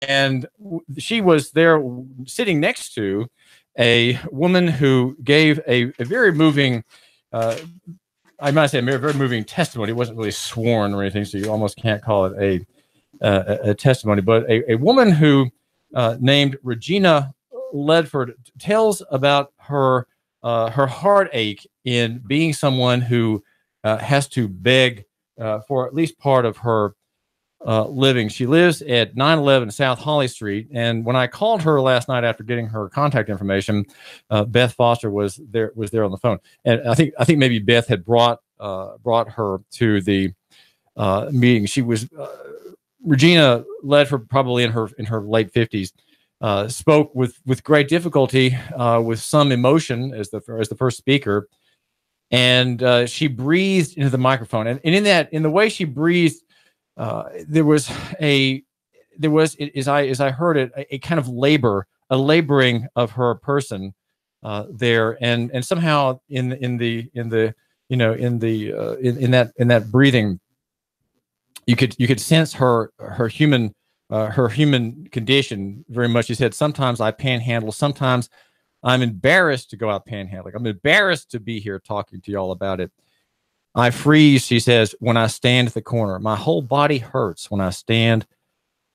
and she was there sitting next to a woman who gave a very moving, I might say a very moving testimony. It wasn't really sworn or anything, so you almost can't call it a testimony. But a woman who named Regina Ledford tells about her heartache in being someone who has to beg for at least part of her living. She lives at 911 South Holly Street, and when I called her last night after getting her contact information, Beth Foster was there on the phone, and I think maybe Beth had brought her to the meeting. She was Regina Ledford, probably in her late 50s, spoke with great difficulty, with some emotion as the first speaker, and she breathed into the microphone, and in the way she breathed. There was, as I heard it, a kind of laboring of her person there, and somehow in that breathing, you could sense her human condition very much. She said, "Sometimes I panhandle. Sometimes I'm embarrassed to go out panhandling. I'm embarrassed to be here talking to y'all about it. I freeze," she says, "when I stand at the corner. My whole body hurts when I stand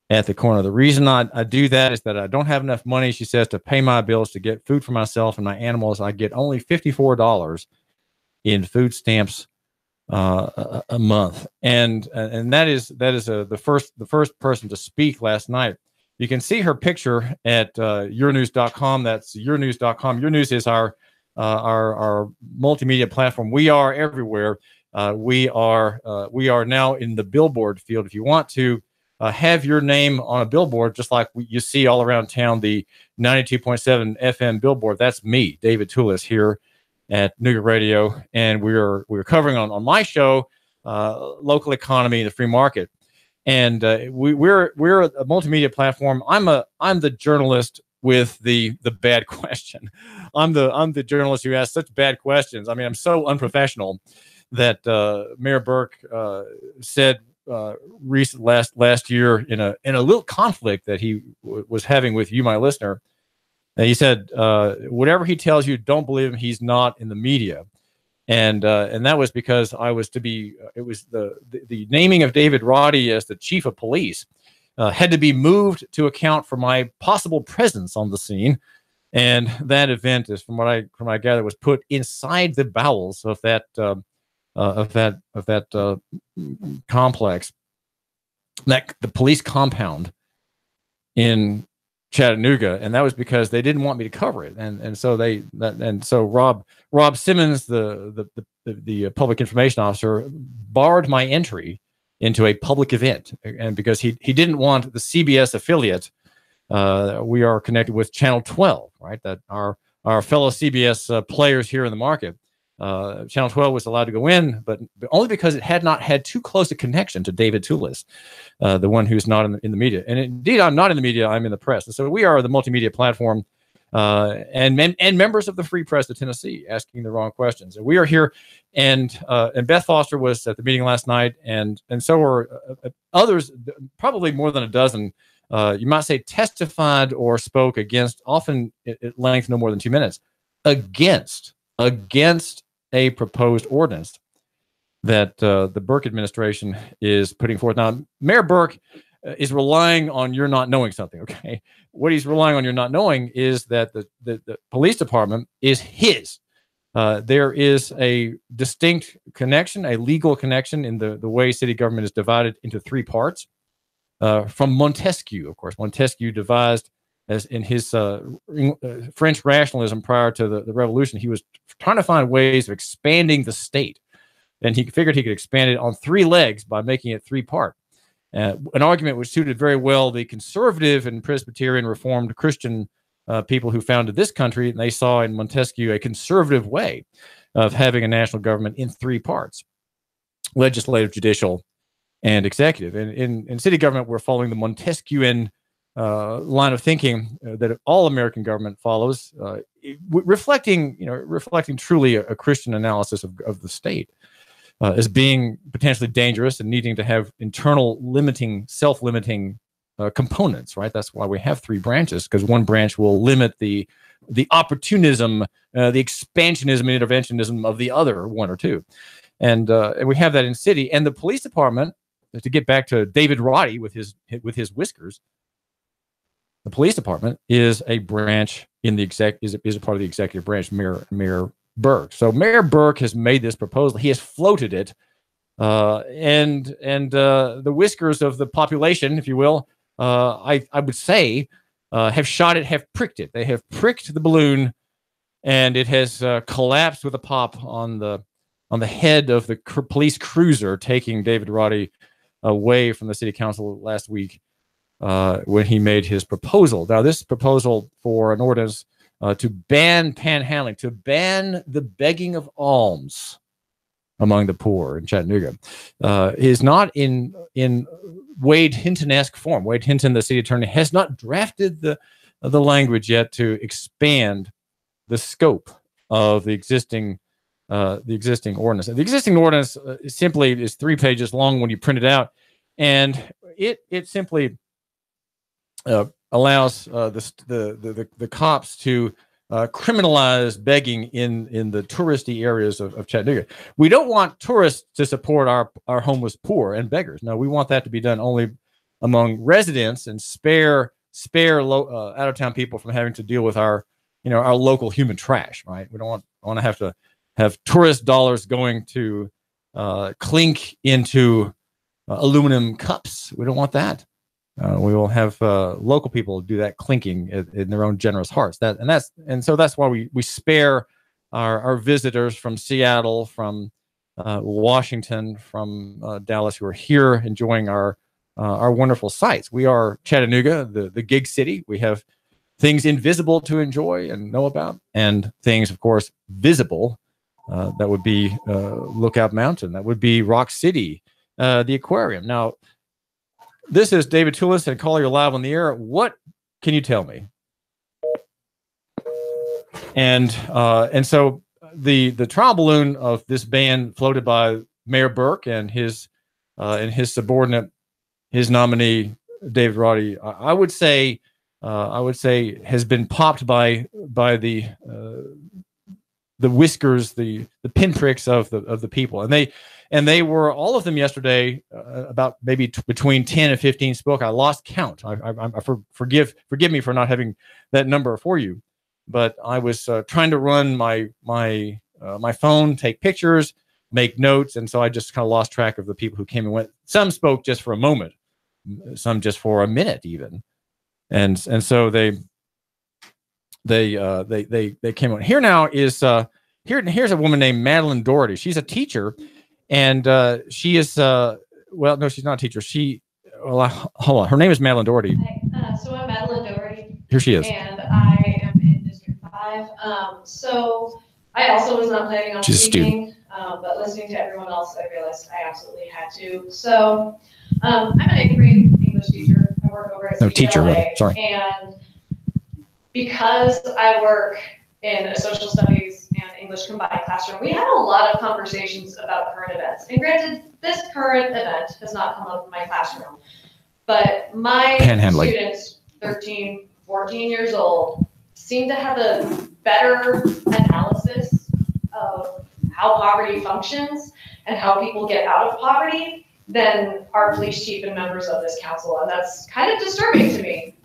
at the corner. The reason I do that is that I don't have enough money," she says, "to pay my bills, to get food for myself and my animals. I get only $54 in food stamps a month." And that is the first person to speak last night. You can see her picture at yournews.com. That's yournews.com. Your News is our multimedia platform. We are everywhere. We are now in the billboard field. If you want to have your name on a billboard, just like you see all around town, the 92.7 FM billboard, that's me, David Tulis, here at Nooga Radio, and we're covering on my show local economy, the free market, and we're a multimedia platform. I'm the journalist with the bad question. I'm the journalist who asks such bad questions. I mean, I'm so unprofessional that Mayor Burke said last year in a little conflict that he was having with you, my listener. He said, "Whatever he tells you, don't believe him. He's not in the media." And that was because I was to be. It was the naming of David Roddy as the chief of police. Had to be moved to account for my possible presence on the scene, and that event is, from what I gather, was put inside the bowels of that complex, that the police compound in Chattanooga, and that was because they didn't want me to cover it, and so Rob Simmons, the public information officer, barred my entry into a public event, and because he didn't want the CBS affiliate, we are connected with Channel 12, right? That our fellow CBS players here in the market. Channel 12 was allowed to go in, but only because it had not had too close a connection to David Tulis, the one who's not in the media. And indeed, I'm not in the media; I'm in the press. And so we are the multimedia platform, and members of the Free Press of Tennessee, asking the wrong questions. And we are here, and Beth Foster was at the meeting last night, and so were others, probably more than a dozen. You might say testified or spoke against, often at length, no more than 2 minutes, against a proposed ordinance that the Burke administration is putting forth. Now, Mayor Burke is relying on your not knowing something, okay? What he's relying on your not knowing is that the police department is his. There is a distinct connection, a legal connection in the way city government is divided into three parts. From Montesquieu, of course. Montesquieu devised, as in his French rationalism prior to the revolution, he was trying to find ways of expanding the state. And he figured he could expand it on three legs by making it three-part. An argument which suited very well the conservative and Presbyterian Reformed Christian people who founded this country, and they saw in Montesquieu a conservative way of having a national government in three parts: legislative, judicial, and executive. And in city government, we're following the Montesquieuan line of thinking that all American government follows, reflecting truly a Christian analysis of the state as being potentially dangerous and needing to have internal self-limiting components, right? That's why we have three branches, because one branch will limit the opportunism, the expansionism and interventionism of the other one or two. And we have that in city. And the police department, to get back to David Roddy with his whiskers, the police department is a branch in the is a part of the executive branch, Mayor Burke. So Mayor Burke has made this proposal. He has floated it. And the whiskers of the population, if you will, I would say, have shot it, have pricked it. They have pricked the balloon, and it has collapsed with a pop on the head of the police cruiser taking David Roddy away from the city council last week when he made his proposal. Now, this proposal for an ordinance to ban panhandling, to ban the begging of alms among the poor in Chattanooga, is not in Wade Hinton-esque form. Wade Hinton, the city attorney, has not drafted the language yet to expand the scope of the existing ordinance. The existing ordinance simply is 3 pages long when you print it out, and it simply allows the cops to criminalize begging in the touristy areas of Chattanooga. We don't want tourists to support our homeless poor and beggars. No, we want that to be done only among residents and spare out of town people from having to deal with our local human trash. Right? We don't want to have tourist dollars going to clink into aluminum cups. We don't want that. We will have local people do that clinking in their own generous hearts. So that's why we spare our visitors from Seattle, from Washington, from Dallas, who are here enjoying our wonderful sights. We are Chattanooga, the gig city. We have things invisible to enjoy and know about, and things, of course, visible. That would be Lookout Mountain. That would be Rock City, the aquarium. Now, this is David Tulis and Collier, you're live on the air. What can you tell me? And so the trial balloon of this ban floated by Mayor Burke and his subordinate, his nominee David Roddy, I would say has been popped by the whiskers, the pinpricks of the people, and they were, all of them yesterday, about maybe between 10 and 15 spoke. I lost count. Forgive me for not having that number for you, but I was trying to run my phone, take pictures, make notes, and so I just kind of lost track of the people who came and went. Some spoke just for a moment, some just for a minute even, and so they came on. Here now is here's a woman named Madeline Doherty. She's a teacher. And she is, well, no, she's not a teacher. Hold on. Her name is Madeline Doherty. Hi, so I'm Madeline Doherty. Here she is. And I am in District 5. So I also was not planning on speaking, but listening to everyone else, I realized I absolutely had to. So I'm an 8th grade English teacher. I work over at CPLA. Sorry. And because I work in a social studies and English combined classroom, we had a lot of conversations about current events. And granted, this current event has not come up in my classroom, but my students, 13, 14 years old, seem to have a better analysis of how poverty functions and how people get out of poverty than our police chief and members of this council. And that's kind of disturbing to me.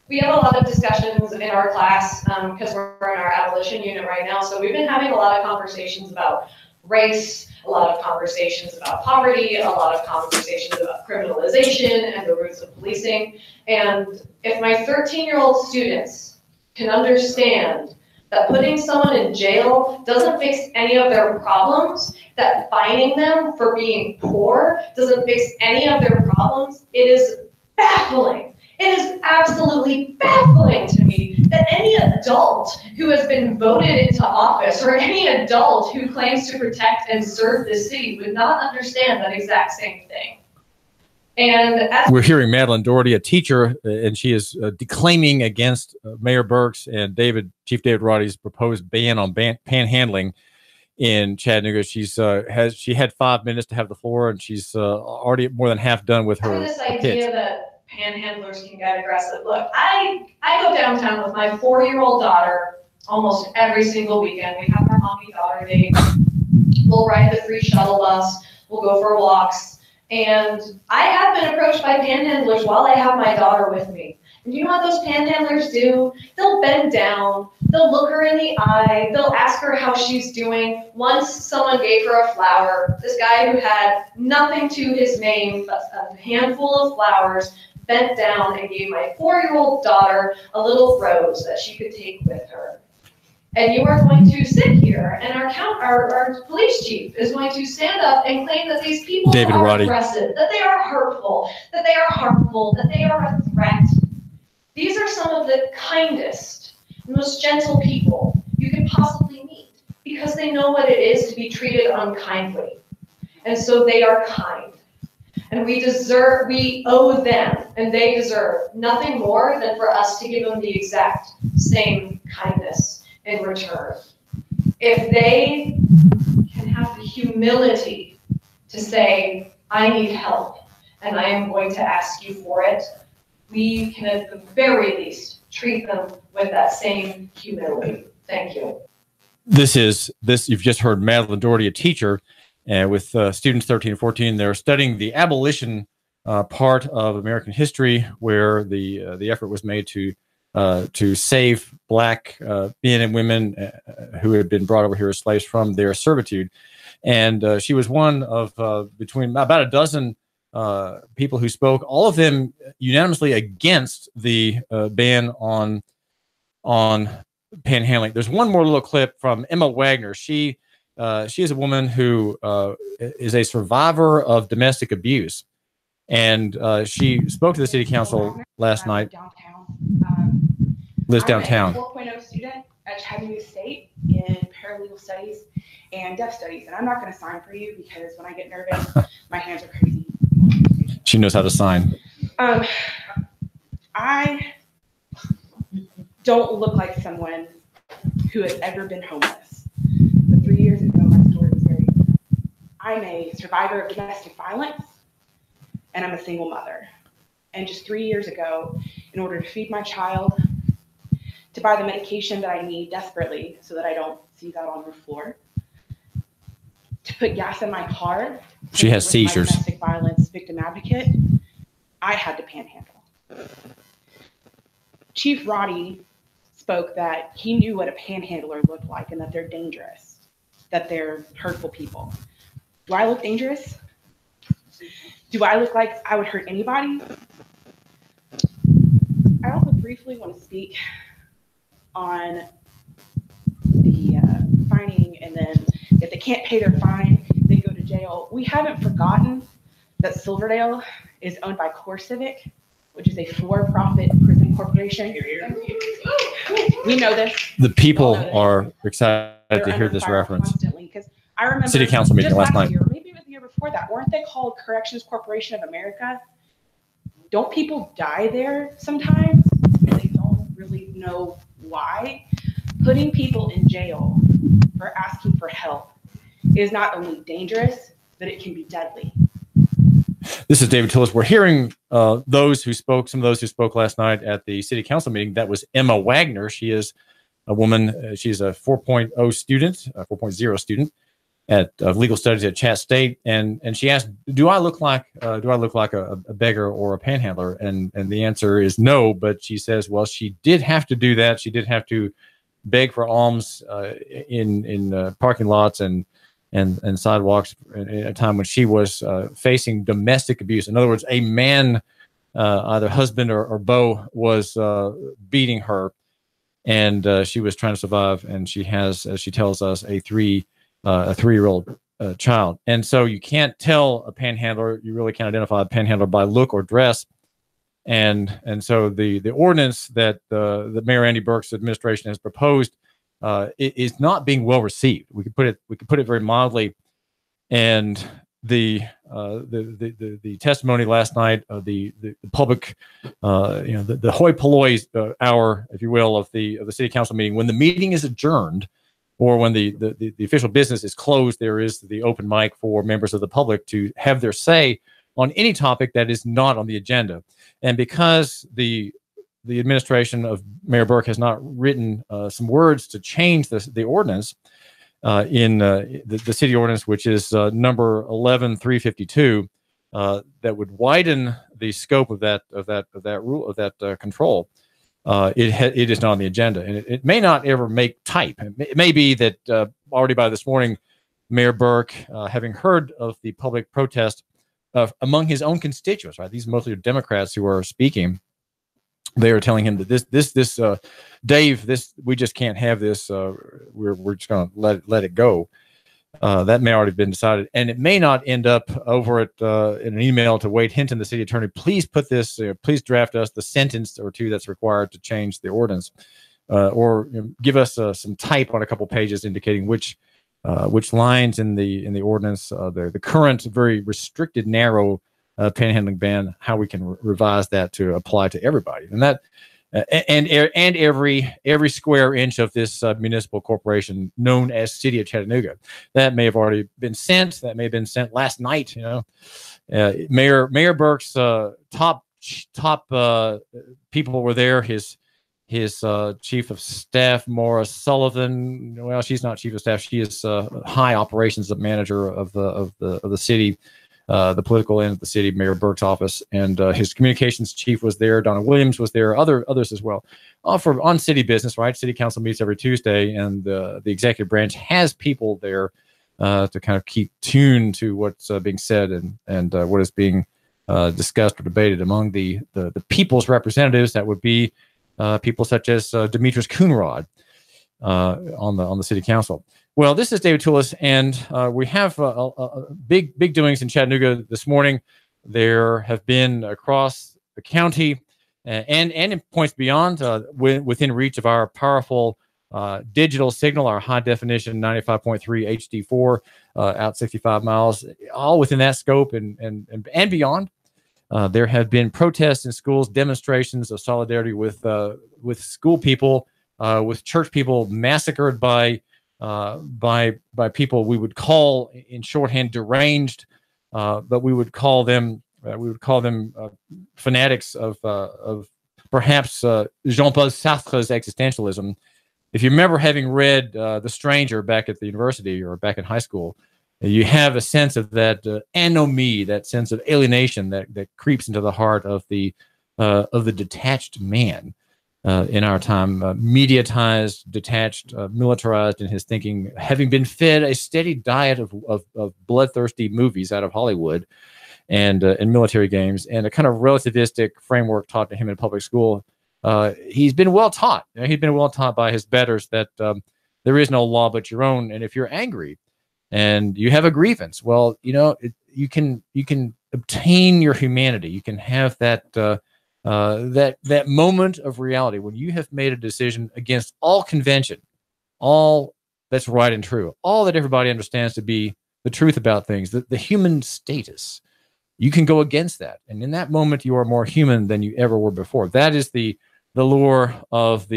We have a lot of discussions in our class because we're in our abolition unit right now. So we've been having a lot of conversations about race, a lot of conversations about poverty, a lot of conversations about criminalization and the roots of policing. And if my 13-year-old students can understand that putting someone in jail doesn't fix any of their problems, that fining them for being poor doesn't fix any of their problems, it is baffling. It is absolutely baffling to me that any adult who has been voted into office or any adult who claims to protect and serve this city would not understand that exact same thing. And we're hearing Madeline Doherty, a teacher, and she is declaiming against Mayor Burke's and Chief David Roddy's proposed ban on panhandling in Chattanooga. She had 5 minutes to have the floor, and she's already more than half done with her this pitch. idea that panhandlers can get aggressive. Look, I go downtown with my 4-year-old daughter almost every single weekend. We have our mommy-daughter date. We'll ride the free shuttle bus. We'll go for walks. And I have been approached by panhandlers while I have my daughter with me. And you know what those panhandlers do? They'll bend down. They'll look her in the eye. They'll ask her how she's doing. Once someone gave her a flower. This guy who had nothing to his name but a handful of flowers bent down and gave my 4-year-old daughter a little rose that she could take with her. And you are going to sit here, and our police chief is going to stand up and claim that these people are aggressive, that they are hurtful, that they are harmful, that they are a threat. These are some of the kindest, most gentle people you could possibly meet because they know what it is to be treated unkindly. And so they are kind. And we owe them, and they deserve nothing more than for us to give them the exact same kindness in return. If they can have the humility to say, I need help, and I am going to ask you for it, we can at the very least treat them with that same humility. Thank you. You've just heard Madeline Doherty, a teacher, with students 13 and 14. They're studying the abolition part of American history, where the effort was made to save Black men and women who had been brought over here as slaves from their servitude. And she was one of between about a dozen people who spoke, all of them unanimously against the ban on panhandling. There's one more little clip from Emma Wagner. She is a woman who is a survivor of domestic abuse, and she spoke to the city council last night. Lives downtown. I'm a 4.0 student at Chattanooga State in paralegal studies and deaf studies, and I'm not going to sign for you because when I get nervous, my hands are crazy. She knows how to sign. I don't look like someone who has ever been homeless. But 3 years ago, my story was very different. I'm a survivor of domestic violence, and I'm a single mother. And just 3 years ago, in order to feed my child, to buy the medication that I need desperately so that I don't seize out on the floor, to put gas in my car. She has seizures. Domestic violence victim advocate. I had to panhandle. Chief Roddy spoke that he knew what a panhandler looked like and that they're dangerous, that they're hurtful people. Do I look dangerous? Do I look like I would hurt anybody? I also briefly want to speak on the fining, and then if they can't pay their fine, they go to jail. We haven't forgotten that Silverdale is owned by CoreCivic, which is a for-profit prison corporation. We know this. The people are excited to hear this reference. Constantly, because I remember city council meeting last night. Year, maybe it was the year before that. Weren't they called Corrections Corporation of America? Don't people die there sometimes? And they don't really know why. Putting people in jail for asking for help is not only dangerous, but it can be deadly. This is David Tulis. We're hearing some of those who spoke last night at the city council meeting. That was Emma Wagner. She is a woman. She's a 4.0 student, a 4.0 student at legal studies at Chat State. And she asked, do I look like a beggar or a panhandler? And the answer is no. But she says, well, she did have to do that. She did have to beg for alms in parking lots and sidewalks at a time when she was facing domestic abuse. In other words, a man, either husband or beau, was beating her, and she was trying to survive. And she has, as she tells us, a three-year-old child. And so you can't tell a panhandler. You really can't identify a panhandler by look or dress. And so the ordinance that the Mayor Andy Burke's administration has proposed is not being well received. We could put it very mildly. And the testimony last night of the public, the hoi polloi hour, if you will, of the city council meeting, when the meeting is adjourned, or when the official business is closed, there is the open mic for members of the public to have their say on any topic that is not on the agenda. And because the administration of Mayor Burke has not written some words to change the ordinance in the city ordinance, which is number 11352, that would widen the scope of that control. It is not on the agenda, and it may not ever make type. It may be that already by this morning, Mayor Burke, having heard of the public protest among his own constituents, right? These mostly are Democrats who are speaking. They are telling him that this Dave, we just can't have this. We're just going to let it go. That may already have been decided, and it may not end up over at in an email to Wade Hinton, the city attorney. Please put this. Please draft us the sentence or two that's required to change the ordinance, or give us some type on a couple pages indicating which lines in the ordinance, the current very restricted, narrow panhandling ban, how we can revise that to apply to everybody, and that. And every square inch of this municipal corporation known as City of Chattanooga. That may have already been sent. That may have been sent last night. Mayor Burke's top people were there. His chief of staff, Maura Sullivan. Well, she's not chief of staff. She is high operations manager of the city. The political end of the city, Mayor Burke's office, and his communications chief was there. Donna Williams was there. Others as well. On city business, right? City council meets every Tuesday, and the executive branch has people there to kind of keep tuned to what's being said and what is being discussed or debated among the people's representatives. That would be people such as Demetrius Coonrod on the city council. Well, this is David Tulis, and we have big doings in Chattanooga this morning. There have been across the county and in points beyond within reach of our powerful digital signal, our high definition 95.3 HD4 out 65 miles, all within that scope and beyond. There have been protests in schools, demonstrations of solidarity with school people, with church people massacred by people we would call in shorthand deranged, but we would call them fanatics of perhaps Jean-Paul Sartre's existentialism. If you remember having read The Stranger back at the university or back in high school, you have a sense of that anomie, that sense of alienation that creeps into the heart of the detached man. In our time, mediatized, detached, militarized in his thinking, having been fed a steady diet of bloodthirsty movies out of Hollywood and military games, and a kind of relativistic framework taught to him in public school. He's been well taught. He's been well taught by his betters that there is no law but your own, and if you're angry and you have a grievance, well, you can obtain your humanity. You can have that. That moment of reality when you have made a decision against all convention, all that's right and true, all that everybody understands to be the truth about things, the human status. You can go against that, and in that moment, you are more human than you ever were before. That is the lure of what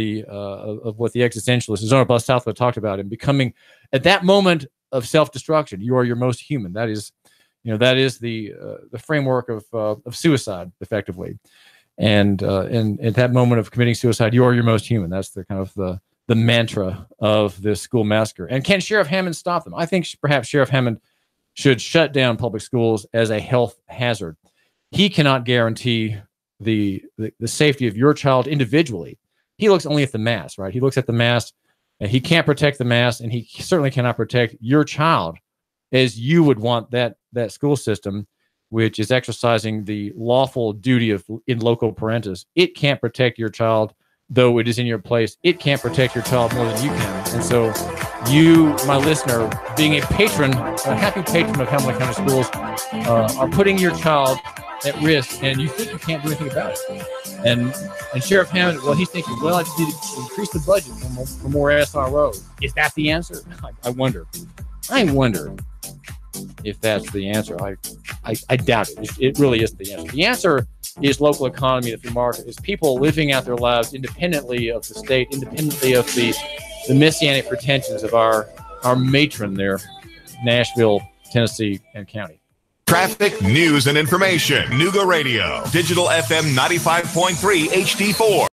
the existentialist Jean-Paul Sartre talked about, and becoming at that moment of self-destruction, you are your most human. That is, the framework of suicide, effectively. And at that moment of committing suicide, you are your most human. That's the kind of the mantra of this school massacre. And can Sheriff Hammond stop them? I think perhaps Sheriff Hammond should shut down public schools as a health hazard. He cannot guarantee the safety of your child individually. He looks only at the mass, right? He looks at the mass, and he can't protect the mass, and he certainly cannot protect your child as you would want that school system, which is exercising the lawful duty in loco parentis. It can't protect your child, though it is in your place. It can't protect your child more than you can. And so you, my listener, being a happy patron of Hamilton County Schools, are putting your child at risk, and you think you can't do anything about it. And Sheriff Hammond, well, he's thinking, well, I just need to increase the budget for more SRO. Is that the answer? I wonder if that's the answer. I doubt it. It really isn't the answer. The answer is local economy, the free market, is people living out their lives independently of the state, independently of the the messianic pretensions of our matron there, Nashville, Tennessee, and county. Traffic, news, and information. Nooga Radio. Digital FM 95.3 HD4.